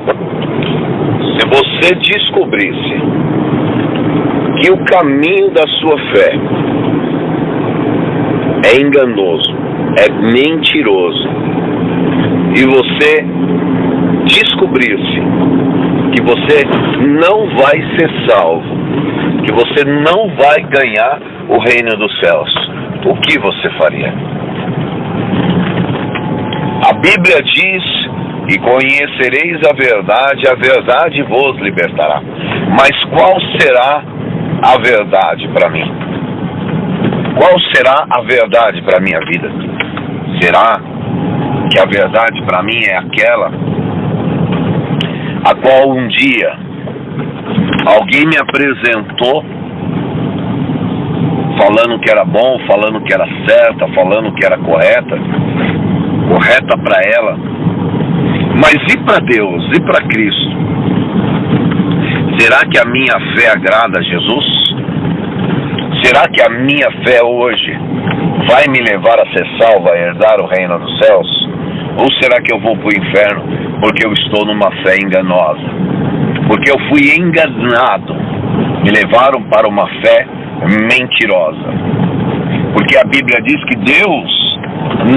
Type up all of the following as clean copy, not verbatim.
Se você descobrisse que o caminho da sua fé é enganoso, é mentiroso, e você descobrisse que você não vai ser salvo, que você não vai ganhar o reino dos céus, o que você faria? A Bíblia diz: e conhecereis a verdade vos libertará. Mas qual será a verdade para mim? Qual será a verdade para a minha vida? Será que a verdade para mim é aquela a qual um dia alguém me apresentou, falando que era bom, falando que era certa, falando que era correta para ela? Mas e para Deus, e para Cristo? Será que a minha fé agrada a Jesus? Será que a minha fé hoje vai me levar a ser salvo, a herdar o reino dos céus? Ou será que eu vou para o inferno porque eu estou numa fé enganosa? Porque eu fui enganado, me levaram para uma fé mentirosa. Porque a Bíblia diz que Deus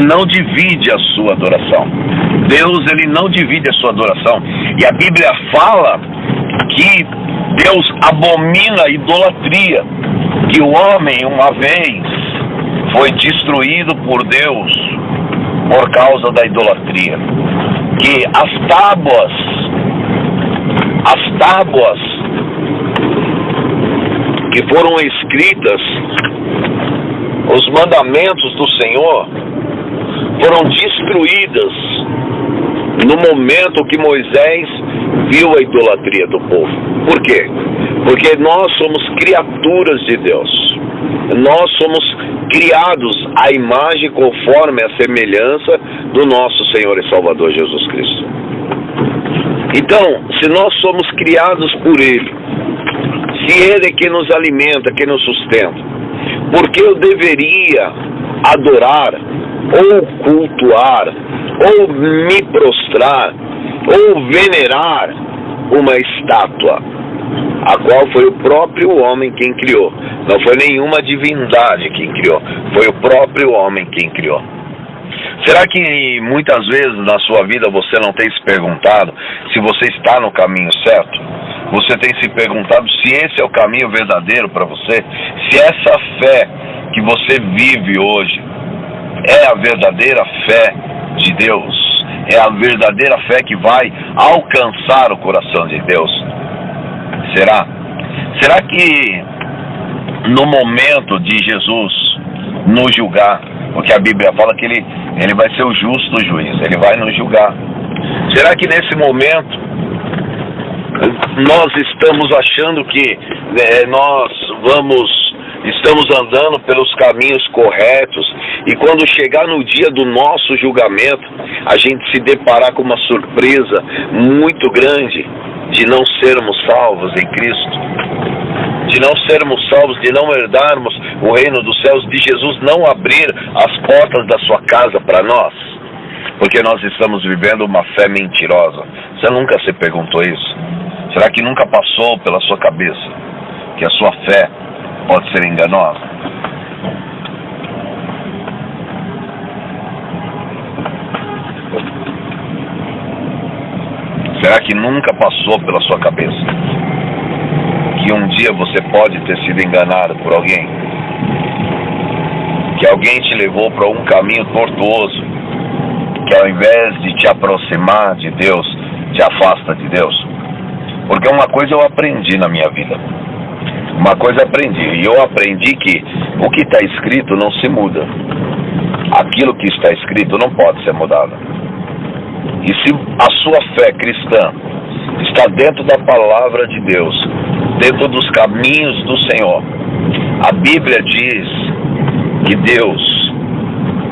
não divide a sua adoração. Deus, ele não divide a sua adoração. E a Bíblia fala que Deus abomina a idolatria, que o homem uma vez foi destruído por Deus por causa da idolatria, que as tábuas que foram escritas, os mandamentos do Senhor, foram destruídas no momento que Moisés viu a idolatria do povo. Por quê? Porque nós somos criaturas de Deus. Nós somos criados à imagem conforme a semelhança do nosso Senhor e Salvador Jesus Cristo. Então, se nós somos criados por Ele, se Ele é que nos alimenta, que nos sustenta, por que eu deveria adorar, ou cultuar, ou me prostrar, ou venerar uma estátua, a qual foi o próprio homem quem criou? Não foi nenhuma divindade quem criou, foi o próprio homem quem criou. Será que muitas vezes na sua vida você não tem se perguntado se você está no caminho certo? Você tem se perguntado se esse é o caminho verdadeiro para você? Se essa fé que você vive hoje é a verdadeira fé de Deus? É a verdadeira fé que vai alcançar o coração de Deus? Será? Será que no momento de Jesus nos julgar, porque a Bíblia fala que ele vai ser o justo juiz, ele vai nos julgar, será que nesse momento nós estamos achando que estamos andando pelos caminhos corretos, e quando chegar no dia do nosso julgamento, a gente se deparar com uma surpresa muito grande de não sermos salvos em Cristo, de não sermos salvos, de não herdarmos o reino dos céus, de Jesus não abrir as portas da sua casa para nós, porque nós estamos vivendo uma fé mentirosa? Você nunca se perguntou isso? Será que nunca passou pela sua cabeça que a sua fé pode ser enganosa? Será que nunca passou pela sua cabeça que um dia você pode ter sido enganado por alguém? Que alguém te levou para um caminho tortuoso, que ao invés de te aproximar de Deus, te afasta de Deus? Porque uma coisa eu aprendi na minha vida. Uma coisa aprendi, e eu aprendi que o que está escrito não se muda. Aquilo que está escrito não pode ser mudado. E se a sua fé cristã está dentro da palavra de Deus, dentro dos caminhos do Senhor, a Bíblia diz que Deus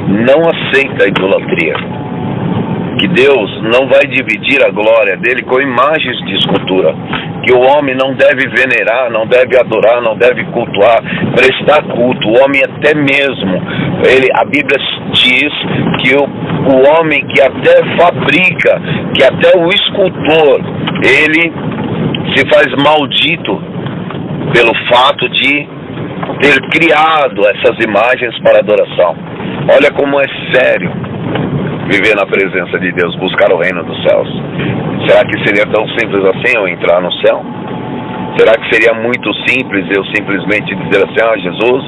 não aceita a idolatria. que Deus não vai dividir a glória dele com imagens de escultura, que o homem não deve venerar, não deve adorar, não deve cultuar, prestar culto. O homem até mesmo, a Bíblia diz que o homem que até fabrica, que até o escultor, ele se faz maldito pelo fato de ter criado essas imagens para adoração. Olha como é sério viver na presença de Deus, buscar o reino dos céus. Será que seria tão simples assim eu entrar no céu? Será que seria muito simples eu simplesmente dizer assim: Jesus,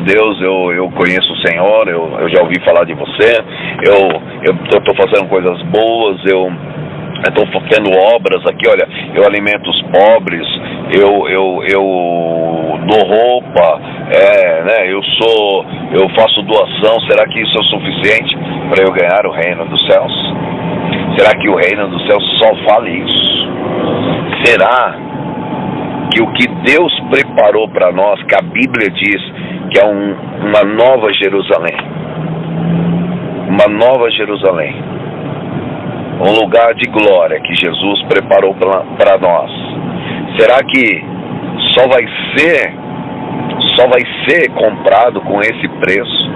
Deus, eu conheço o Senhor, eu já ouvi falar de você, eu estou fazendo coisas boas, eu estou tendo obras aqui, olha, eu alimento os pobres, eu dou roupa, eu faço doação. Será que isso é o suficiente para eu ganhar o reino dos céus? Será que o reino dos céus só vale isso? Será que o que Deus preparou para nós, que a Bíblia diz que é uma nova Jerusalém, um lugar de glória que Jesus preparou para nós, será que só vai ser comprado com esse preço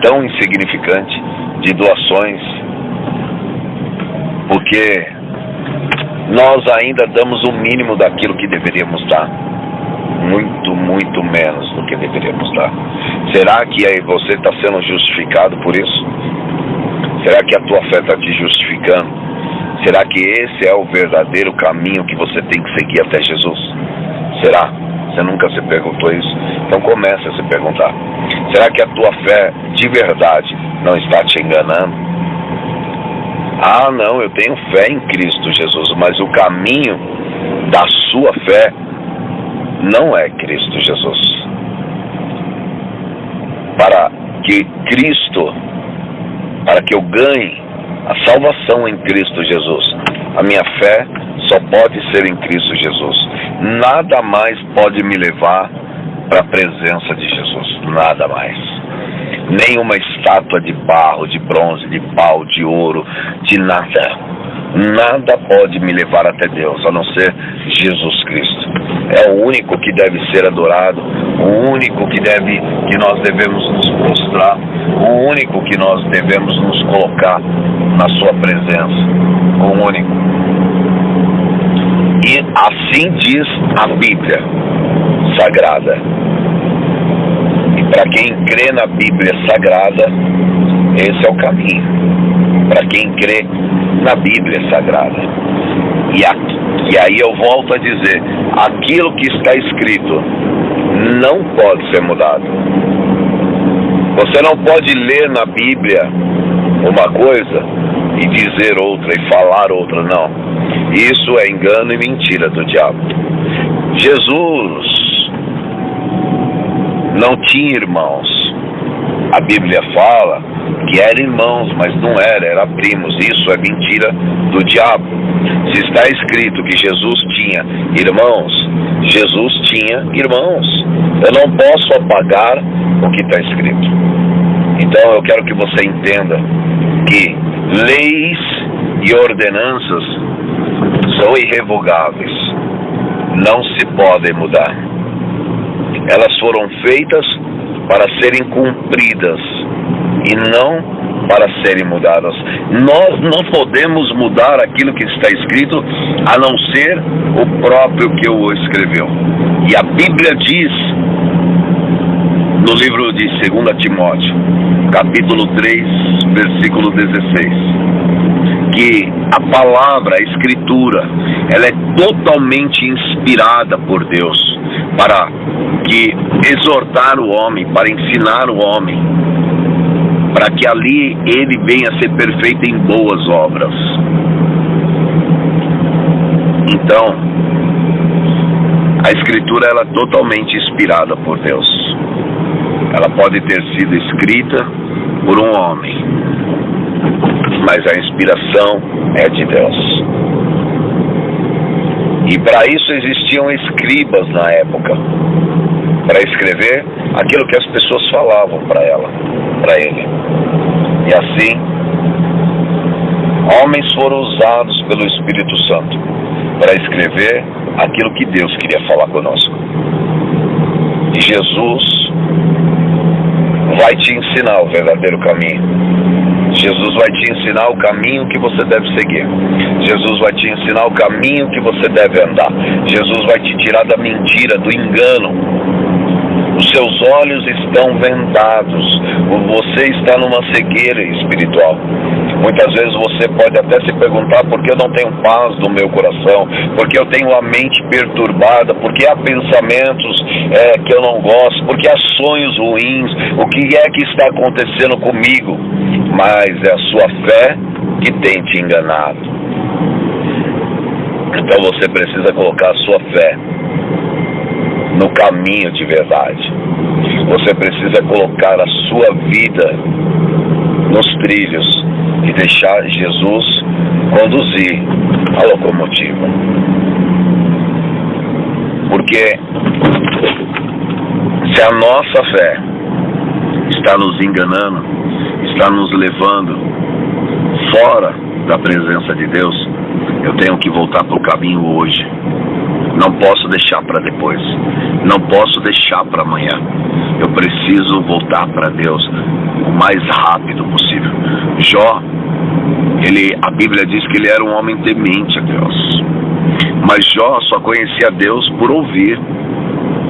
tão insignificante de doações? Porque nós ainda damos o mínimo daquilo que deveríamos dar, muito, muito menos do que deveríamos dar. Será que aí você está sendo justificado por isso? Será que a tua fé está te justificando? Será que esse é o verdadeiro caminho que você tem que seguir até Jesus? Será? Você nunca se perguntou isso? Então comece a se perguntar. Será que a tua fé de verdade não está te enganando? Não, eu tenho fé em Cristo Jesus, mas o caminho da sua fé não é Cristo Jesus. Para que eu ganhe a salvação em Cristo Jesus, a minha fé só pode ser em Cristo Jesus. Nada mais pode me levar para a presença de Jesus, nada mais. Nenhuma estátua de barro, de bronze, de pau, de ouro, de nada. Nada pode me levar até Deus, a não ser Jesus Cristo. É o único que deve ser adorado, o único que nós devemos nos prostrar, o único que nós devemos nos colocar na sua presença, o único. E assim diz a Bíblia Sagrada. E para quem crê na Bíblia Sagrada, esse é o caminho. Para quem crê na Bíblia Sagrada. E aí eu volto a dizer, aquilo que está escrito não pode ser mudado. Você não pode ler na Bíblia uma coisa e dizer outra e falar outra, não. Isso é engano e mentira do diabo. Jesus não tinha irmãos. A Bíblia fala que eram irmãos, mas não era primos. Isso é mentira do diabo. Se está escrito que Jesus tinha irmãos, Jesus tinha irmãos. Eu não posso apagar o que está escrito. Então eu quero que você entenda que leis e ordenanças são irrevogáveis, não se podem mudar. Elas foram feitas para serem cumpridas e não para serem mudadas. Nós não podemos mudar aquilo que está escrito, a não ser o próprio que o escreveu. E a Bíblia diz, no livro de 2 Timóteo, capítulo 3, versículo 16, que a palavra, a escritura, ela é totalmente inspirada por Deus para que exortar o homem, para ensinar o homem, para que ali ele venha a ser perfeito em boas obras. Então, a escritura ela é totalmente inspirada por Deus. Ela pode ter sido escrita por um homem, mas a inspiração é de Deus. E para isso existiam escribas na época, para escrever aquilo que as pessoas falavam para ele. E assim, Homens foram usados pelo Espírito Santo para escrever aquilo que Deus queria falar conosco. E Jesus vai te ensinar o verdadeiro caminho. Jesus vai te ensinar o caminho que você deve seguir. Jesus vai te ensinar o caminho que você deve andar. Jesus vai te tirar da mentira, do engano. Os seus olhos estão vendados. Você está numa cegueira espiritual. Muitas vezes você pode até se perguntar por que eu não tenho paz no meu coração, porque eu tenho a mente perturbada, porque há pensamentos que eu não gosto, porque há sonhos ruins, o que é que está acontecendo comigo? Mas é a sua fé que tem te enganado. Então você precisa colocar a sua fé no caminho de verdade. Você precisa colocar a sua vida nos trilhos e deixar Jesus conduzir a locomotiva. Porque se a nossa fé está nos enganando, está nos levando fora da presença de Deus, eu tenho que voltar para o caminho hoje. Não posso deixar para depois. Não posso deixar para amanhã. Eu preciso voltar para Deus o mais rápido possível. Jó, a Bíblia diz que ele era um homem temente a Deus. Mas Jó só conhecia Deus por ouvir.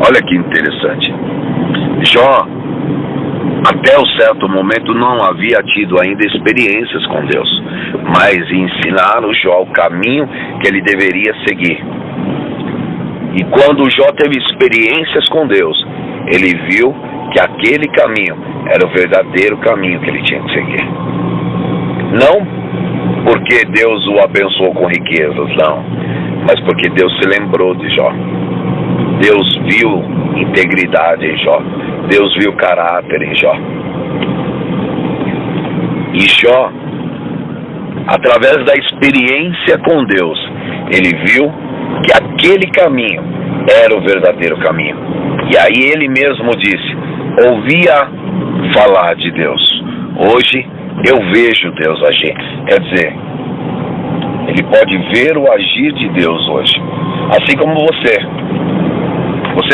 Olha que interessante. Jó, até um certo momento, não havia tido ainda experiências com Deus. Mas ensinaram Jó o caminho que ele deveria seguir. E quando Jó teve experiências com Deus, ele viu que aquele caminho era o verdadeiro caminho que ele tinha que seguir. Não porque Deus o abençoou com riquezas, não. Mas porque Deus se lembrou de Jó. Deus viu integridade em Jó. Deus viu caráter em Jó. E Jó, através da experiência com Deus, ele viu que aquele caminho era o verdadeiro caminho. E aí ele mesmo disse: ouvia falar de Deus, hoje eu vejo Deus agir. Quer dizer, ele pode ver o agir de Deus hoje. Assim como você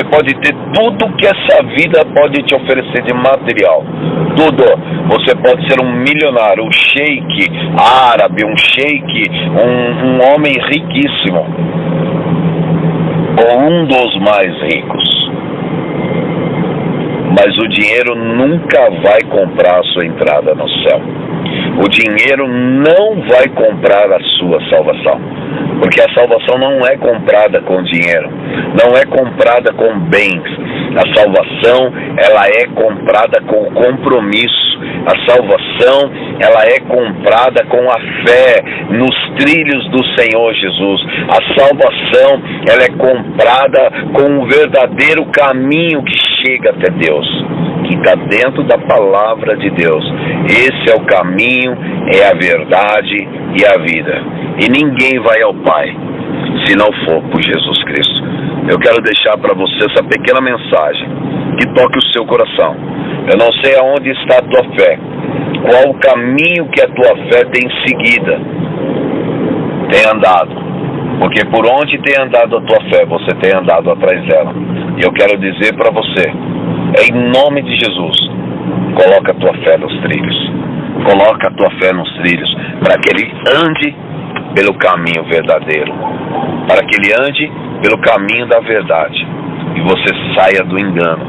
pode ter tudo que essa vida pode te oferecer de material, tudo. Você pode ser um milionário, um sheik árabe, um sheik, um homem riquíssimo, ou um dos mais ricos. Mas o dinheiro nunca vai comprar a sua entrada no céu. O dinheiro não vai comprar a sua salvação. Porque a salvação não é comprada com dinheiro. Não é comprada com bens. A salvação, ela é comprada com compromisso. A salvação, ela é comprada com a fé nos trilhos do Senhor Jesus. A salvação, ela é comprada com o verdadeiro caminho que chega até Deus, que está dentro da palavra de Deus. Esse é o caminho, é a verdade e a vida. E ninguém vai ao Pai se não for por Jesus Cristo. Eu quero deixar para você essa pequena mensagem que toque o seu coração. Eu não sei aonde está a tua fé, qual o caminho que a tua fé tem seguida, tem andado. Porque por onde tem andado a tua fé, você tem andado atrás dela. E eu quero dizer para você, em nome de Jesus, coloca a tua fé nos trilhos. Coloca a tua fé nos trilhos, para que ele ande pelo caminho verdadeiro, para que ele ande pelo caminho da verdade, e você saia do engano,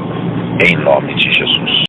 em nome de Jesus.